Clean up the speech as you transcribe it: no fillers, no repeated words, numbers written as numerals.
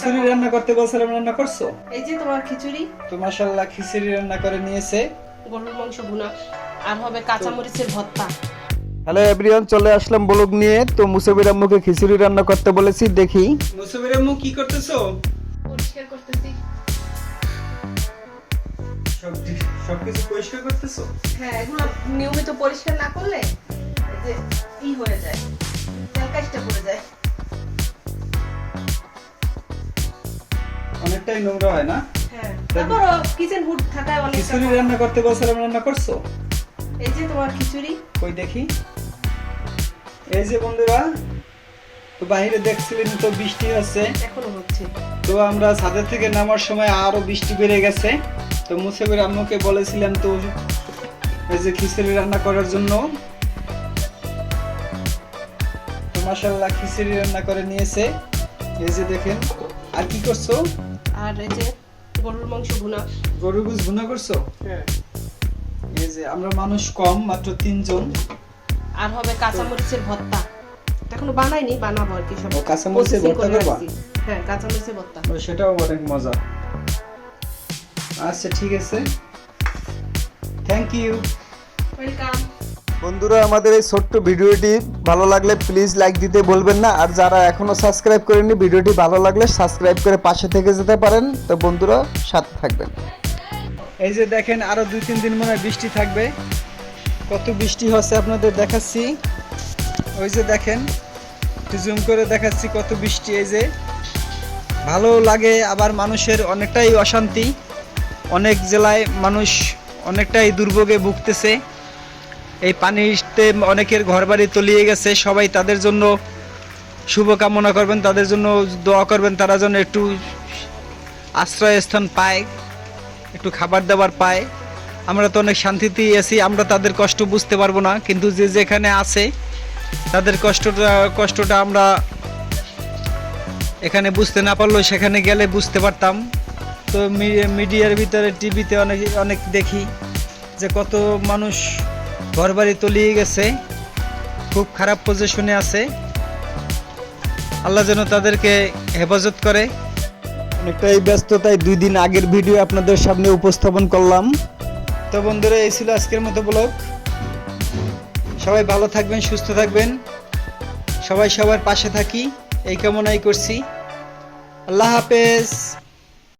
খিচুড়ি রান্না করতে বলছিলাম, রান্না করছো? এই যে তোমার খিচুড়ি। তো মাশাআল্লাহ খিচুড়ি রান্না করে নিয়েছে। গরুর মাংস ভুনা আর হবে কাঁচা মরিচের ভর্তা। হ্যালো এভরিওয়ান, চলে আসলাম ব্লগ নিয়ে। তো মুসাবির আম্মুকে খিচুড়ি রান্না করতে বলেছি, দেখি। মুসাবির আম্মু কি করতেছো? পরিষ্কার করতেছি। সবকিছু পরিষ্কার করতেছো? হ্যাঁ, এগুলো নিয়মিত পরিষ্কার না করলে এই যে হয়ে যায়, তেল কাজটা পড়ে যায়। অনেকটাই নোংরা হয় না? হ্যাঁ, তারপর কিচেন হুড থাকায় অনেক। খিচুড়ি রান্না করতে বলছিলাম, রান্না করছো? এই যে তোমার খিচুড়ি। কই দেখি। এই যে বন্ধুরা, তো বাইরে দেখছিলেন তো বৃষ্টি হচ্ছে, এখনো হচ্ছে। তো আমরা ছাদের থেকে নামার সময় আরো বৃষ্টি বেড়ে গেছে। তো মুসাবির আম্মুকে বলেছিলাম তো এই যে খিচুড়ি রান্না করার জন্য। তো মাশাআল্লাহ খিচুড়ি রান্না করে নিয়েছে। এই যে দেখেন। আর কি করছো? আর এই যে গরুর মাংস ভুনা। গরুর গোশত ভুনা করছো? হ্যাঁ। এই যে আমরা মানুষ কম, মাত্র 3 জন। আর হবে কাঁচা মরিচের ভর্তা। এখনো বানাইনি, বানাবো আর কি সব। ও, কাঁচা মরিচের ভর্তা করবা? হ্যাঁ, কাঁচা মরিচের ভর্তা। ও, সেটাও অনেক মজা। আচ্ছা ঠিক আছে, থ্যাংক ইউ। ওয়েলকাম। বন্ধুরা, আমাদের এই ছোট্ট ভিডিওটি ভালো লাগলে প্লিজ লাইক দিতে বলবেন না। আর যারা এখনো সাবস্ক্রাইব করেননি, ভিডিওটি ভালো লাগলে সাবস্ক্রাইব করে পাশে থেকে যেতে পারেন। তো বন্ধুরা, সাথে থাকবেন। এই যে দেখেন, আরো 2-3 দিন মনে হয় বৃষ্টি থাকবে। কত বৃষ্টি হচ্ছে আপনাদের দেখাচ্ছি। ওই যে দেখেন, একটু জুম করে দেখাচ্ছি কত বৃষ্টি। এই যে ভালো লাগে, আবার মানুষের অনেকটাই অশান্তি। অনেক জেলায় মানুষ অনেকটাই দুর্ভোগে ভুগতেছে। এই পানিতে অনেকের ঘরবাড়ি তলিয়ে গেছে। সবাই তাদের জন্য শুভকামনা করবেন, তাদের জন্য দোয়া করবেন, তারা যেন একটু আশ্রয়স্থান পায়, একটু খাবার দাবার পায়। আমরা তো অনেক শান্তিতেই আছি, আমরা তাদের কষ্ট বুঝতে পারবো না, কিন্তু যে যেখানে আছে তাদের কষ্টটা আমরা এখানে বুঝতে না পারলেও সেখানে গেলে বুঝতে পারতাম। তো মিডিয়ার ভিতরে, টিভিতে অনেক দেখি যে কত মানুষ ঘরবাড়ি তলিয়ে গেছে, খুব খারাপ পজিশনে আছে। আল্লাহ যেন তাদেরকে হেফাজত করে। অনেকটাই ব্যস্ততায় 2 দিন আগের ভিডিও আপনাদের সামনে উপস্থাপন করলাম। তো বন্ধুরা, এই ছিল আজকের মতো ব্লগ। সবাই ভালো থাকবেন, সুস্থ থাকবেন, সবাই সবার পাশে থাকি এই কামনাই করছি। আল্লাহ হাফেজ।